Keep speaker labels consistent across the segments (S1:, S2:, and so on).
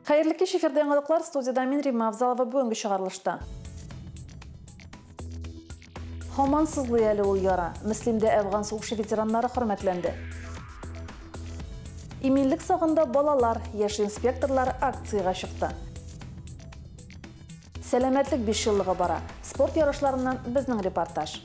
S1: Hayırlı kеш efirde yanılıklar, studiyada min Rimma Avzalova bugünkü çıkarılışta. Homansızlığı eli uyara, Müslim'de Afgan soğuşu veteranları hürmetlendi. İminlik sağında balalar, yaş inspektorlar aksiyaya çıktı. Selametlik 5 yıllığı bara, sport yarışlarından bizning reportaj.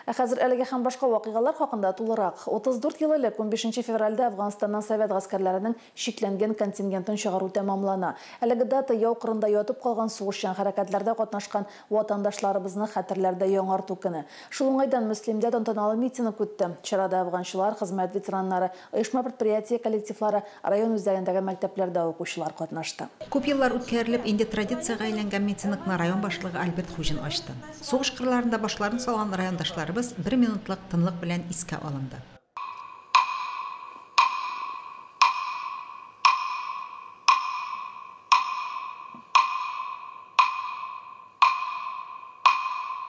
S1: Hazır әлеге һәм башка вакыйгалар хакында тулырак. 34 ел элек 15 февральдә Афганистаннан Совет гаскәрләренең шикләнгән контингентын чыгару тәмамлана. Әлеге дата яу кырында ятып калган сугышчан хәрәкәтләрдә катнашкан ватандашларыбызны хәтерләрдә яңарту көне. Шул уңайдан Мөслимдә тантаналы митинг үтте. Чарада афганчылар, хезмәт ветераннары, оешма предприятие коллективлары, район үзәгендәге мәктәпләрдә укучылар катнашты.
S2: Күп еллар үткәрелеп, инде традициягә әйләнгән митингны район башлыгы Альберт Хужин ачты. Сугыш кырларында башларын салган райондашларыбыз 1 минутлык тынлык белән искә алынды.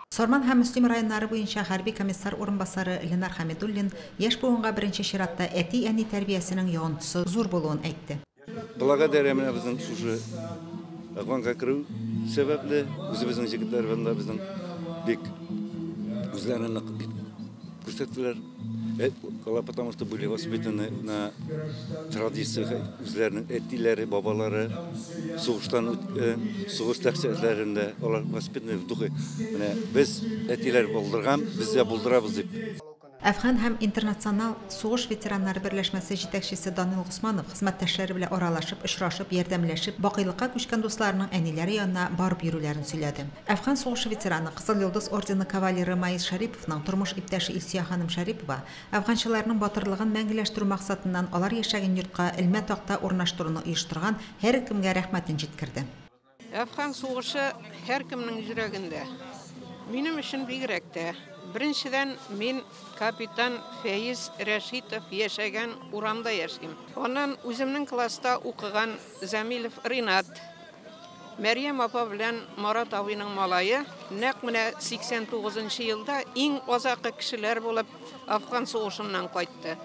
S2: Сорман һәм Мөслим районнары буенча хәрби комиссар урынбасары Ленар Хәмидуллин яшь буынга беренче чиратта әти-әни тәрбиясенең йогынтысы зур булуын әйтте.
S3: Благодаря менә безнең шушы Афганга керү сәбәпле үзебезнең җегетләр белән безнең бик үзләренә күрсәттеләр. Потому что были воспитаны на традициях үзләренең әтиләре, бабалары сугыштан сугыш тәхсилләрендә алар воспитаны в духе. Менә без әтиләр булдырган, без дә булдырабыз дип.
S2: Афган һәм интернационал сугыш ветераннары берләшмәсе җитәкчесе Данил Госманов хезмәттәшләре белән аралашып, очрашып, ярдәмләшеп, бакыйлыкка күчкән дусларының әниләре янына барып йөрүләрен сөйләде. Афган сугышы ветераны Кызыл Йолдыз ордены кавалеры Маис Шариповның тормыш иптәше Илсия ханым Шарипова афганчыларның батырлыгын мәңгеләштерү максатыннан алар яшәгән йортка элмә такта урнаштыруны оештырган һәр кемгә рәхмәтен җиткерде.
S4: Афган сугышы һәр кемнең йөрәгендә. Минем өчен бигрәк тә Birinçiden min kapitan Feyz Rəşidov yaşayan uramda yaşayım. Ondan özümün klasta okuyan Zamilov Rinat, Meryem apa bilen Marat abinin malayı, nәq менә 89 yılda иң azakı kişiler bulup Afgan soğuşundan kayıttı.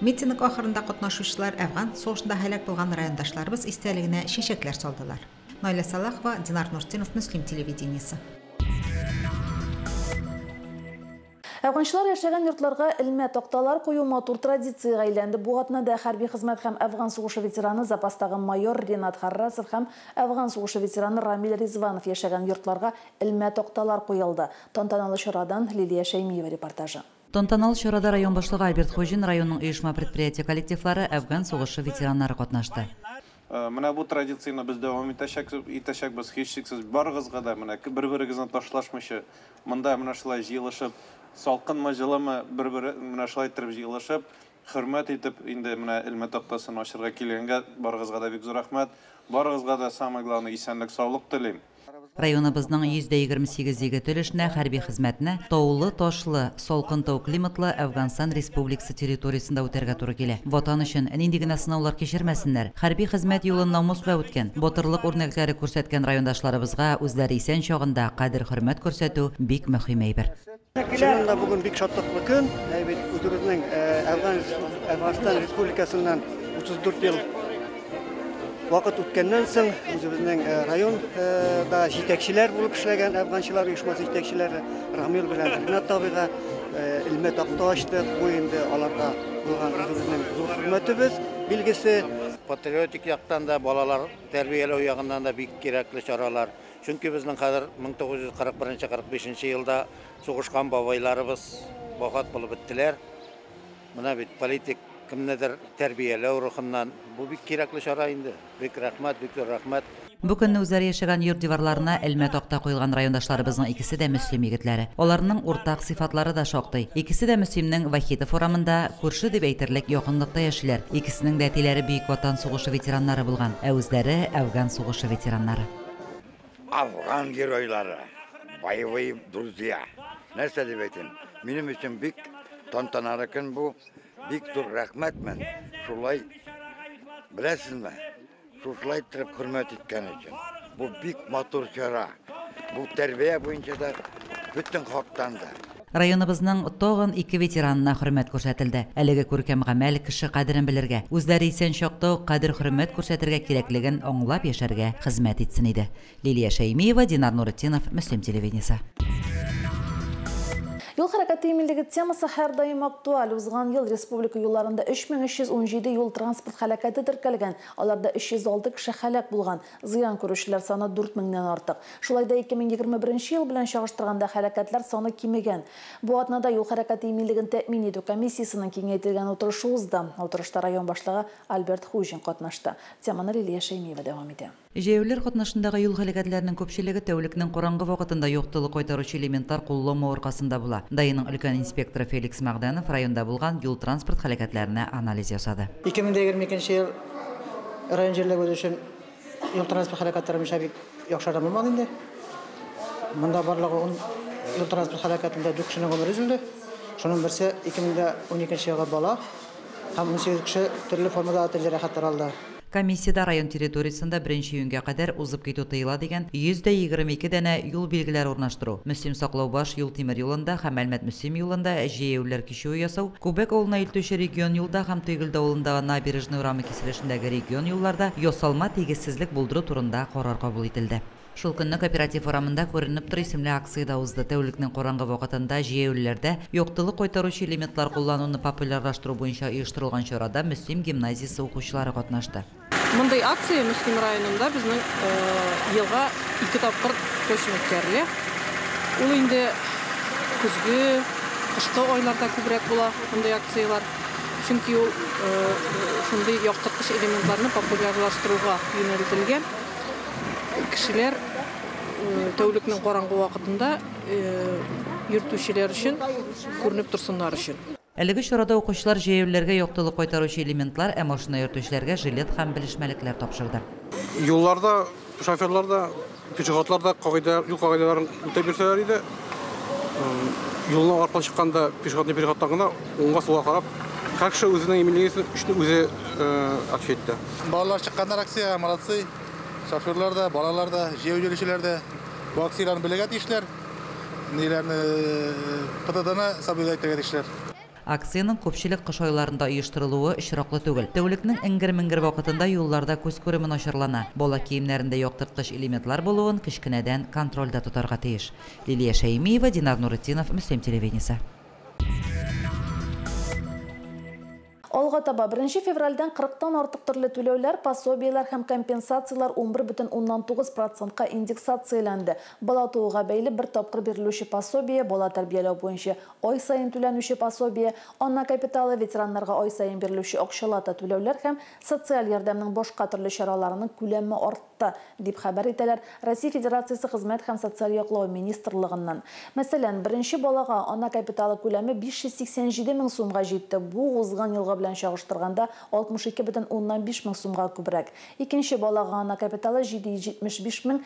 S2: Митинг ахырында катнашучылар Афган сугышында һәлак булган райондашларыбыз истәлегенә чәчәкләр салдылар. Найля Салахова, Динар Нуртдинов, Мөслим телевидениесе.
S1: Афганчылар яшәгән йортларга элмә такталар кую матур традициягә әйләнде. Бу атнада хәрби хезмәт һәм Афган сугышы ветераны запастагы майор Ринат Харрасов һәм Афган сугышы ветераны Рамил Ризванов яшәгән йортларга элмә такталар куелды. Тантаналы чарадан Лилия Шәймиева репортажы.
S5: Тантаналы чарада район башлыгы Альберт Хужин районның оешма предприятие коллективлары Афган сугышы ветераннары катнашты.
S6: Менә бу традицияны без дәвам итәчәкбез һичшиксез барыгызга да менә бер-берегезне ташлашмыйча монда менә шулай җыелышып салкынмы җылымы бер-бер менә шулай итеп җыелышып хөрмәт итеп инде менә элмә тактасын ачырга килгәнгә барыгызга да бик зур рәхмәт. Барыгызга да самое главное исәнлек, саулык телим.
S5: Районыбызның 128 егет өлешенә хәрби хезмәтне таулы, ташлы, салкын тау климатлы Афганстан Республикасы территориясендә үтәргә туры килә. Ватан өчен нинди генә сынаулар кичермәсеннәр. Хәрби хезмәт юлын намус белән үткән, батырлык үрнәкләре күрсәткән райондашларыбызга үзләре исән чагында кадер-хөрмәт күрсәтү бик мөһим әйбер.
S7: Чынында бүген бик шатлыклы көн. Үзебезнең Афганстан Республикасыннан 34 ел вакыт үткәннән соң үзебезнең районда җитәкчеләр булып эшләгән афганчылар оешмасы җитәкчеләре Рамил белән Ринат абыйга элмә такта ачтык. Бу инде аларга булган үзебезнең зур хөрмәтебез билгесе.
S8: Патриотик яктан да балалар тәрбияләү ягыннан да бик кирәкле чаралар. Чөнки безнең хәзер 1941-45 елда сугышкан бабайларыбыз вафат булып беттеләр. Менә бит политик кемнедер тәрбияләү рухыннан бу бик кирәкле чара инде. Бик рәхмәт, бик зур рәхмәт.
S5: Бу көнне үзләре яшәгән йорт диварларына элмә такта куелган райондашларыбызның икесе дә мөслим егетләре. Аларның уртак сыйфатлары да шактый. Икесе дә Мөслимнең Вахитов урамында күрше дип әйтерлек якынлыкта яшиләр. Икесенең дә әтиләре бөек ватан сугышы ветераннары булган, ә үзләре Афган сугышы ветераннары.
S9: Afgan геройлары, боевые друзья. Нәрсә дип әйтим? Минем өчен бик тантаналы көн бу. Бик зур рәхмәт мен. Шулай беләсезме? Шулай итеп хөрмәт иткән өчен. Бу бик матур чара. Бу тәрбия буенча да бөтен хактан да.
S5: Районыбызның тоғын 2 ветеранына хөрмәт күрсәтелде. Әлеге күркәм гамәл кеше кадерен белергә, үзләре исән чакта кадер хөрмәт күрсәтергә кирәклеген аңлап яшәргә хезмәт итсен иде. Лилия Шәймиева, Динар Нуретдинов, Мөслим телевидениесе.
S1: Юл хәрәкәте иминлеге темасы һәр даим актуаль. Узган ел республика юлларында 3317 юл транспорт һәлакәте теркәлгән. Аларда 306 кеше һәлак булган. Зыян күрүчеләр саны 4000-нән артык. Шулай да 2021 ел белән чагыштырганда һәлакәтләр саны кимегән. Бу атнада юл хәрәкәте иминлеген тәэмин итү комиссиясының киңәйтелгән утырышы узды. Утырышта район башлыгы Альберт Хужин катнашты. Теманы Лилия Шәймиева дәвам итә.
S5: Җәяүләр катнашындагы юл һәлакәтләренең күпчелеге тәүлекнең караңгы вакытында юктылык кайтаручы элементлар кулланмау аркасында була. Дайының өлкән инспекторы Феликс Мәгдәнов районда булган юл транспорт һәлакәтләренә анализ ясады.
S10: 2022 ел район җирлеге өчен юл транспорт һәлакәтләре мишәбик яхшырак булмады инде. Монда барлыгы юл транспорт һәлакәтендә 4 кешенең гомере өзелде. Шуның берсе 2012 елга бала һәм 18 кеше төрле формада җәрәхәтләр алды.
S5: Комиссияда район территориясында 1 июньгә кадәр узып китү тыела дигән 122 дәнә юл билгеләре урнаштыру. Мөслим Саклаубаш юл тимер юлында һәм Әлмәт Мөслим юлында җәяүләр кичүе ясау, Күбәк авылына илтүче регион юлда һәм Тыйгылда авылындагы набережный урамы киселешендәге регион юлларда ясалма тигезсезлек булдыру турында карар кабул ителде. Шул көнне кооператив урамында күренеп тор исемле акцияда узды. Тәүлекнең караңгы вакытында җәяүләрдә яктылык кайтаручы элементлар куллануны популярлаштыру буенча оештырылган чарада Мөслим гимназиясе укучылары катнашты.
S11: Мондай акция Мөслим районында безнең елга 2 тапкыр точно үткәрелә. Ул инде көзге, кышкы айларда күбрәк була мондай акциялар. Чөнки ул шундый яктырткыч элементларны популярлаштыруга юнәлтелгән. Кешеләр тәүлекнең караңгы вакытында йөртүчеләр өчен күренеп торсыннар өчен.
S5: Әлеге чарада укучылар җәяүләргә яктылык кайтаручы элементлар, машина йөртүчеләргә жилет һәм белешмәлекләр тапшырды.
S6: Юлларда, шоферларда, пешеходларда юл кагыйдәләрен үтә бирсәләр иде. Юлны аркылы чыкканда пешеходный переходтан гына уңга суга карап, һәр кеше үзенең иминлеген үзе отчет итә.
S12: Балалар чыкканнар акцияга молодцы. Шоферлар да, балалар да, җәяүләр дә бу акцияләрне белергә тиешләр. Ниләрне ПТДны сабыйлай тегәр.
S5: Акцияның күпчелек кыш айларында оештырылуы очраклы түгел. Тәүлекнең иңгер-миңгер вакытында юлларда күз күреме начарлана. Бала киемнәрендә яктырткыч элементлар булуын кичкенәдән контрольдә тотарга тиеш. Лилия Шәймиева, Динар Нуретдинов, Мөслим телевидениесе.
S1: Алга таба 1 февральдән 40-тан артык төрле түләүләр, пособияләр һәм компенсациялар 11,9%-ка индексацияләнде. Бала тууга бәйле бер тапкыр бирелүче пособие, бала тәрбияләү буенча ай сайын түләнүче пособие, ана капиталы, ветераннарга ай сайын бирелүче акчалата түләүләр һәм социаль ярдәмнең башка төрле чараларының күләме артты, дип хәбәр итәләр Россия Федерациясе хезмәт һәм социаль яклау министрлыгыннан. Мәсәлән, беренче балага ана капиталы күләме 587 мең сумга җитте. Бу узган елга белән чагыштырганда 62,5 мең сумга күбрәк. Икенче балага ана капиталы 775 мең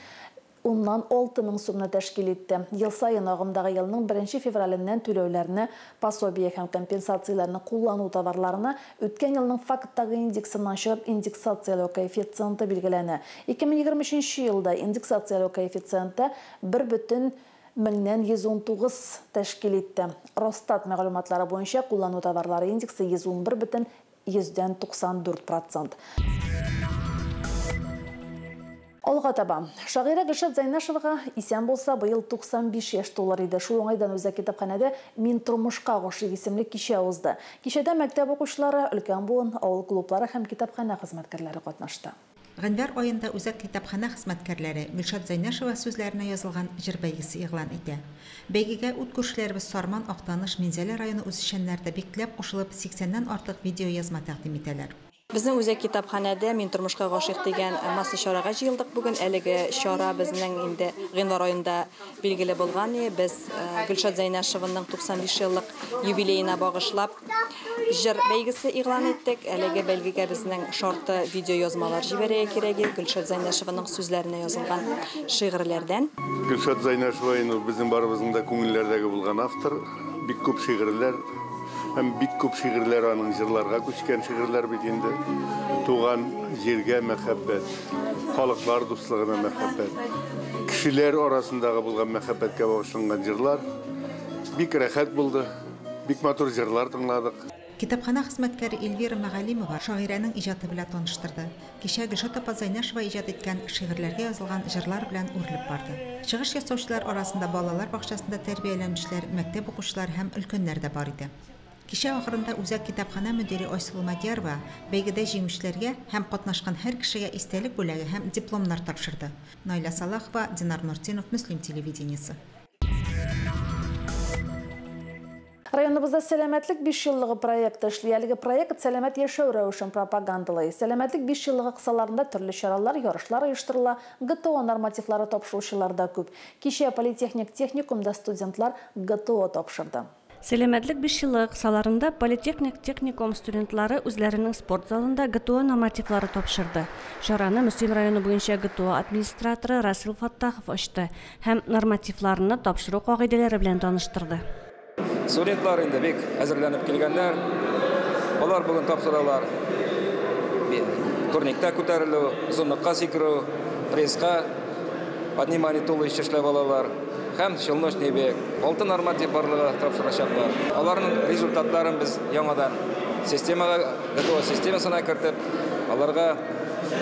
S1: 16 мең сумны тәшкил итте. Ел сайын агымдагы елның 1 февраленнән түләүләрне, пособие һәм компенсацияләрне куллану товарларына үткән елның факттагы индексыннан чыгып индексациялау коэффициенты билгеләнә. 2023 елда индексациялау коэффициенты 1,119 тәшкил итте. Росстат мәгълүматлары буенча куллану товарлары индексы 111,94%. Алга таба. Шагыйрә Гөлшат Зайнашевага исән булса быел 95 яшь тулыр иде. Шул уңайдан үзәк китапханәдә «Мин тормышка гашыйк» исемле кичә узды. Кичәдә мәктәп укучылары, өлкән буын, авыл клублары һәм китапханә хезмәткәрләре катнашты.
S2: Гыйнвар аенда үзәк китапханә хезмәткәрләре Гөлшат Зайнашева сүзләренә язылган җыр бәйгесе игълан итә. Бәйгегә ут күршеләребез Сарман, Актаныш, Минзәлә районы үсешәннәрдә бикләп кушылып 80-ннән артык видео язма тәкъдим итәләр.
S13: Безнең үзәк китапханәдә «Мин тормышка гашыйк» дигән масса чарага җыелдык бүген. Әлеге чара безнең инде гыйнвар аенда билгеле булган. Без Гөлшат Зайнашеваның 95 еллык юбилеена багышлап җыр бәйгесе игълан иттек. Әлеге бәйгегә безнең шарты видео язмалар җибәрергә кирәк. Гөлшат Зайнашеваның сүзләренә язылган шигырьләрдән.
S14: Гөлшат Зайнашева безнең барыбызның да күңелләрдәге булган автор. Бик күп шигырьләр һәм бик күп шигырьләр аның җырларга күчкән шигырьләр бит инде. Туган җиргә мәхәббәт, халыклар дуслыгына мәхәббәт, кешеләр арасындагы булган мәхәббәткә багышланган җырлар. бик рәхәт булды. Бик матур җырлар тыңладык.
S2: Китапхана хезмәткәре Эльвира Мәгалимова шагыйрәнең иҗаты белән таныштырды. Кичә Гөлшат апа Зайнашева иҗат иткән шигырьләргә язылган җырлар белән үрелеп барды. Чыгыш ясаучылар арасында балалар бакчасында тәрбияләнүчеләр, мәктәп укучылары һәм өлкәннәр дә бар иде. Кичә ахырында Үзәк китапхана мөдире Айсылу Мадиярова бәйгедә җиңүчеләргә һәм катнашкан һәр кешегә истәлек бүләге һәм дипломнар тапшырды. Найла Салахова, Динар Нуртинов, Мөслим телевидениесе.
S1: Районыбызда сәламәтлек 5 еллыгы проекты эшли. Әлеге проект сәламәт яшәү рәвешен пропагандалый. Сәламәтлек 5 еллыгы кысаларында төрле чаралар, ярышлар оештырыла, ГТО нормативлары тапшыручылар да күп. Кичә политехник техникумда студентлар ГТО тапшырды.
S15: Сәламәтлек 5 еллыгы кысаларында политехник техникум студентлары үзләренең спорт залында ГТО нормативлары тапшырды. Чараны Мөслим районы буенча ГТО администраторы Расил Фаттахов ачты һәм нормативларны тапшыру кагыйдәләре белән таныштырды.
S16: Студентлар инде бик әзерләнеп килгәннәр. Алар бүген тапшыралар. Турникта күтәрелү, зонныкка сикерү, пресска, поднимание тулы эшләп алалар. Һәм челночный бег, 6 норматив барлыгы тапшырачаклар. Аларның результатларын без яңадан системага, ГТО системасына кертеп, аларга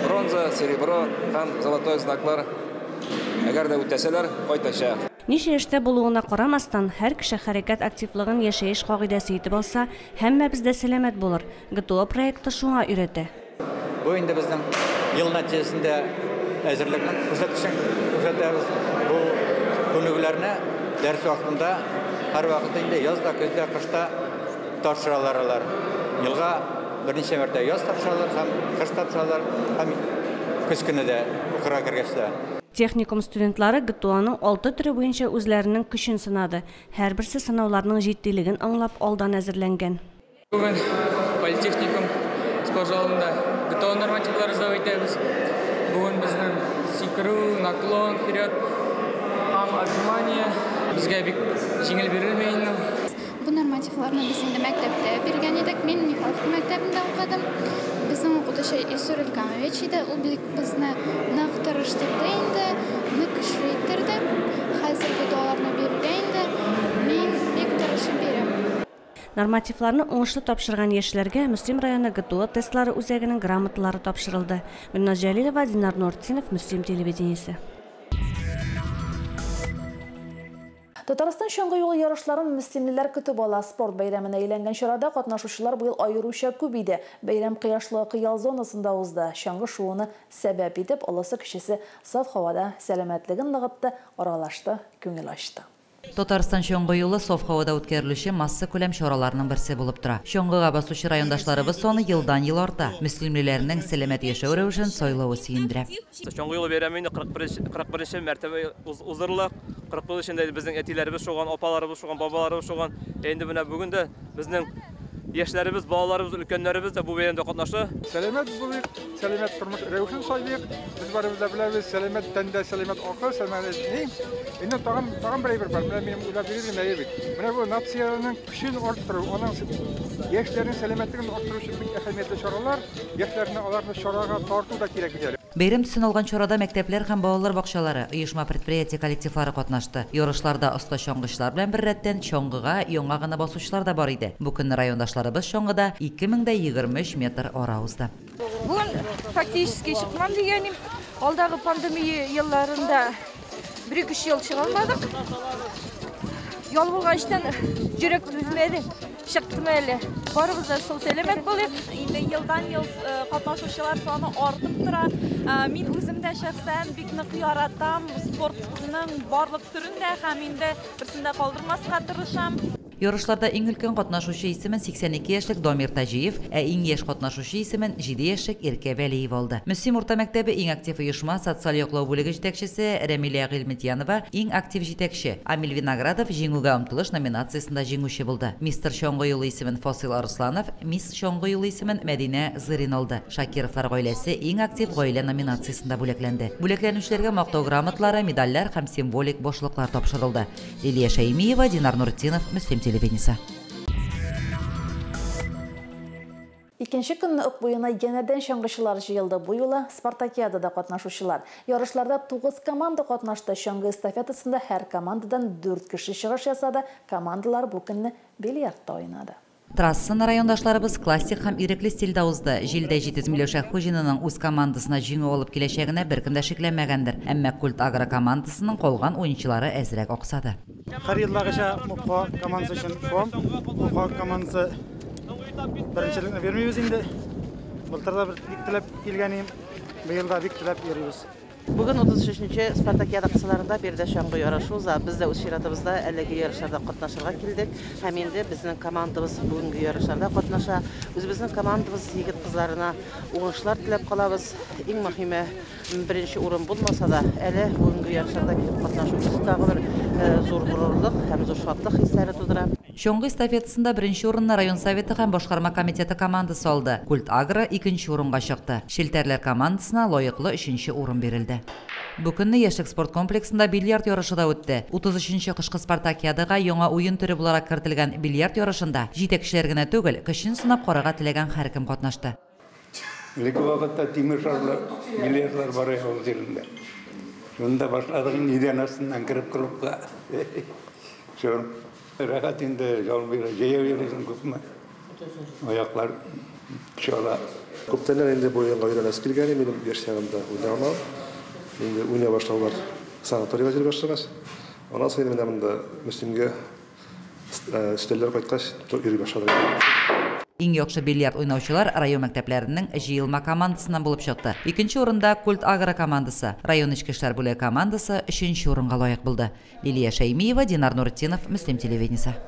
S16: бронза, серебро һәм золотой знаклар әгәр дә үтәсәләр, кайтачак.
S15: Ничә эштә булуына карамастан, һәр кеше хәрәкәт активлыгын яшәеш кагыйдәсе итеп алса, һәммә бездә сәламәт булыр. ГТО проекты шуңа өйрәтә.
S17: Бу инде безнең ел нәтиҗәсендә әзерлекнең күрсәтәбез. Бу күнегүләрне дәрес вакытында һәр вакыт инде язда, көздә, кышта тапшыралар алар. Елга берничә мәртәбә яз тапшыралар һәм кыш тапшыралар һәм көз көнендә укырга кергәчтә.
S15: Техникум студентлары ГТОның 6 төрі буенча үзләренең көчен сынады. Һәр берсе сынауларның җитдилеген аңлап алдан әзерләнгән.
S18: Бүген политехникум спорт залында ГТО нормативлары эзләп итәбез. Бүген безнең сикерү, наклон, вперед, отжимание безгә бик җиңел бирелмәй инде.
S19: Бу нормативларны biz инде мәктәптә биргән идек. Мин Михайловка мәктәбендә укыдым. Безнең укытучы Исур Илкамович иде. Ул безне нык тырыштырды инде, нык көчле иттерде. Хәзерге ГТОларны бирергә инде мин бик тырышып бирәм.
S15: Нормативларны уңышлы тапшырган яшьләргә Мөслим районы ГТО тестлары үзәгенең грамоталары тапшырылды. Гөлназ Җәлилова, Динар Нуртинов, Мөслим телевидениесе.
S1: Татарстан чаңгы юлы ярышларын мөслимлеләр көтеп ала. Спорт бәйрәменә әйләнгән чарада катнашучылар быел аеруча күп иде. Бәйрәм кыяшлы кыял зонасында узды. Чаңгы шуыны сәбәп итеп, олысы кешесе саф һавада сәламәтлеген ныгытты, аралашты, күңел ачты.
S5: Татарстан чоңгы юлы саф һавада үткәрелүче масса күләм чараларының берсе булып тора. Чоңгыга басучы райондашларыбыз саны елдан-ел арта. Мөслимлеләрнең сәламәт яшәү рәвешен сайлауы сөендерә.
S20: Чоңгы юлы бәйрәменә 41 мәртәбә уздырыла. 41-нче безнең әтиләребез шуган, апаларыбыз шуган, бабаларыбыз шуган. Инде менә бүген дә безнең яшьләребез, балаларыбыз, өлкәннәребез дә бу бәйрәмдә катнашты.
S21: Сәламәт булыйк, сәламәт тормыш рәвешен сайлыйк. Без барыбыз да беләбез, сәламәт тәндә, сәламәт акыл, сәламәт дин. Инде тагын бер бар. Менә мин уйлап бирдем бит. Менә бу нациянең көчен арттыру, аның яшьләрнең сәламәтлеген арттыру өчен бик әһәмиятле чаралар. Яшьләрне аларны чарага тарту да кирәк иде.
S5: Бәйрәм төсен алган чарада мәктәпләр һәм балалар бакчалары, оешма предприятие коллективлары катнашты. Ярышларда оста чаңгычлар белән бер рәттән чаңгыга яңа гына басучылар да бар иде. Бу көнне райондашларыбыз чаңгыда 2023 метр ара узды.
S22: Бүген фактически чыкмам дигәнем, алдагы пандемия елларында 1-2 ел чыга алмадык. Ял булганчтан жүрәк түзмәде. Чыктым әле. Барыбыз да сау сәламәт булыйк.
S23: Инде елдан-ел катнашучылар саны артып тора. Мин үзем дә шәхсән бик нык яратам. Спортның барлык төрендә һәм инде берсендә калдырмаска тырышам.
S5: Ярышларда иң өлкән катнашучы исемен 82 яшьлек Дамир Таҗиев, иң яшь катнашучы исемен 7 яшьлек Иркә Вәлиев алды. Мөслим урта мәктәбе иң актив оешма социаль яклау бүлеге җитәкчесе Рәмилә Гыйлметьянова, иң актив җитәкче Амил Виноградов җиңүгә омтылыш номинациясендә җиңүче булды. Мистер Чоңгы юлы исемен Фасил Арсланов, Мисс Чоңгы юлы исемен Мәдинә Зырин алды. Шакировлар гаиләсе иң актив гаилә номинациясендә бүләкләнде. Бүләкләнүчеләргә мактау грамоталары, медальләр һәм символик башлыклар тапшырылды. Лилия Шәймиева, Динар Нуртинов, Мөслим телевидениесе.
S1: Икенче көнне үк буена янәдән чаңгычылар җыелды. Бу юлы Спартакиадада катнашучылар. Ярышларда 9 команда катнашты. Чаңгы эстафетасында һәр командадан 4 кеше чыгыш ясады. Командалар бу көнне бильярдта ойнады.
S5: Трассаны райондашларыбыз классик һәм ирекле стильдә узды. Җилдә 7 Миләүшә Хуҗинаның үз командасына җиңү алып киләчәгенә беркем дә шикләнмәгәндер. Әмма Культ Агро командасының калган уенчылары әзрәк аксады.
S3: Һәр еллагыча Мука командасы өчен форум, Мука командасы беренчелекне бермибез инде. Былтырда бик теләп килгәнем, быел да бик теләп йөрибез.
S4: Бүген 33-нче Спартакиада кысаларында бердә чаңгы ярышы уза. Без дә үз чиратыбызда әлеге ярышларда катнашырга килдек. Һәм инде безнең командабыз бүгенге ярышларда катнаша. Үзебезнең командабыз егет кызларына уңышлар теләп калабыз. Иң мөһиме беренче урын булмаса да, әле бүгенге ярышларда катнашу тагы зур горурлык һәм зур шатлык хисләре тудыра.
S5: Чоңгы эстафетасында беренче урынны район советы һәм башкарма комитеты командасы алды. Культ Агро икенче урынга чыкты. Шелтәрләр командасына лаеклы 3нче урын бирелде. Бу көнне яшьлек спорт комплексында бильярд ярышы да үтте. 33нче кышкы Спартакиадага яңа уен төре буларак кертелгән бильярд ярышында җитәкчеләр генә түгел, көчен сынап карарга теләгән һәркем катнашты.
S14: Леки вакытта тимер шарлы бильярдлар бар ул җирендә. Шунда башладык нидән астыннан кирип клубка. Шур рәхәт инде жол бирә, җәя бирәсең күпме. Аяклар чала.
S7: Күптәннән инде бу уенга өйрәнәс килгән, минем версиямда уйнама. Инде уйная башлаулар санаторийга җир башлагач. Аннан соң инде монда Мөслимгә өстәлләр кайткач йөри башладым.
S5: Иң яхшы бильярд уйнаучылар район мәктәпләренең җыелма командасыннан булып чыкты. Икенче урында Культ Агро командасы, район ичке эшләр бүлеге командасы 3нче урынга лаек булды. Лилия Шәймиева, Динар Нуретдинов, Мөслим телевидениесе.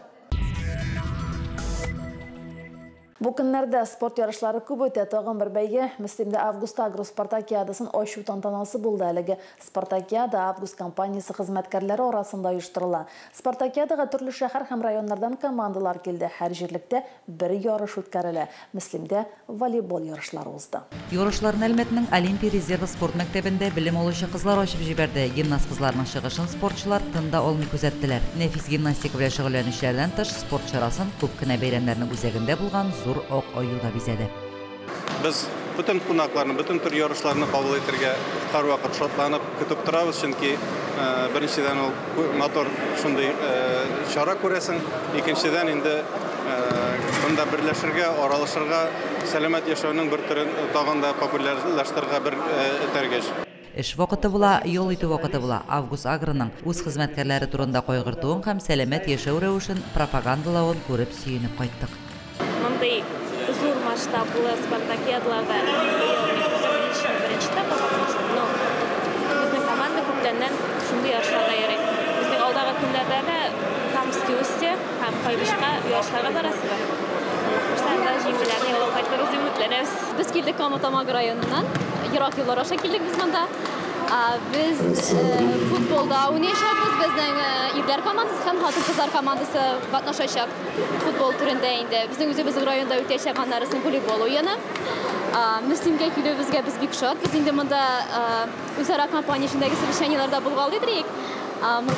S1: Бу көннәрдә спорт ярышлары күп үтә. Тагын бер бәйге Мөслимдә Август Агро Спартакиадасын ачу тантанасы булды. Әлеге Спартакиада Август компаниясе хезмәткәрләре арасында оештырыла. Спартакиадага төрле шәһәр һәм районнардан командалар килде. Һәр җирлектә бер ярыш үткәрелә. Мөслимдә волейбол ярышлары узды.
S5: Ярышларны Әлмәтнең Олимпия резервы спорт мәктәбендә белем алучы кызлар ачып җибәрде. Гимнаст кызларның чыгышын спортчылар тында алмый күзәттеләр. Нәфис гимнастика белән шөгыльләнүчеләрдән тыш спорт чарасын күп кенә бәйрәмнәрнең үзәгендә булган зур ак аюда бизәде.
S6: Без бүтән кунакларны, бүтән төр ярышларны кабул итәргә һәрвакыт шатланып көтеп торабыз, чөнки беренчедән ул мотор шундый чара күрәсең, икенчедән инде монда берләшергә, аралашырга, сәламәт яшәүнең бер төрен тагын да популярлаштырырга бер этәргәч.
S5: Эш вакыты була, юл итү вакыты була. Август Агроның үз хезмәткәрләре турында кайгыртуын һәм сәламәт яшәү рәвешен пропагандалавын күреп сөенеп кайттык.
S24: Мондай зур масштаблы Спартакиадаларда беренче этапта катнашу. Но безнең команда күптәннән шундый ярышларда йөри. Безнең алдагы көннәрдә дә Камский үсте һәм Кайбышка ярышларга барасыз. Башта җиңүләрне алып кайтырбыз дип үмитләнәбез.
S25: Без килдек Каматамаг районыннан. Ерак юллар аша килдек без монда. Biz futbolda oynayacağız. Bizden irdar komandası hem hatun kızlar komandası katlaşacak futbol türünde indi. Bizden özümüzün rayonda ötecek anlarısın voleybol oyunu. Müslimge külübüzge biz büyük şart. Biz indi bunda özara kampanyasındaki sevişenyalarda bulgalıydık.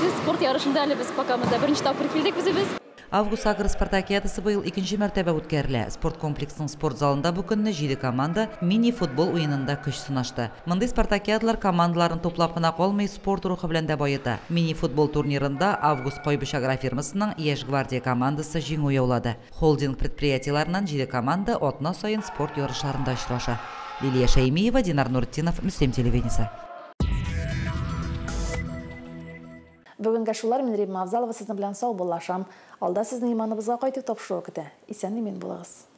S25: Biz sport yarışında biz pakamında birinci tapır kildik biz.
S5: Август Агро Спартакиадасы быйыл 2нче мәртәбә үткәрелә. Спорт комплексының спорт залында бу көнне 7 команда мини-футбол уенында көч сынашты. Мондый спартакиадалар командаларын топлап кына калмый, спорт рухы белән дә байыта. Мини-футбол турнирында Август Кайбыш агрофирмасының Яшь гвардия командасы җиңү яулады. Холдинг предприятиеләреннән 7 команда атна сайын спорт ярышларында очраша. Лилия Шәймиева, Динар Нуретдинов, Мөслим телевидениесе.
S1: Бүгенге шулар, мен Рим Мавзалова сезнең белән сау булашам. Алда сезнең иманыбызга кайтып тапшыру көтә. Исән-имин булыгыз.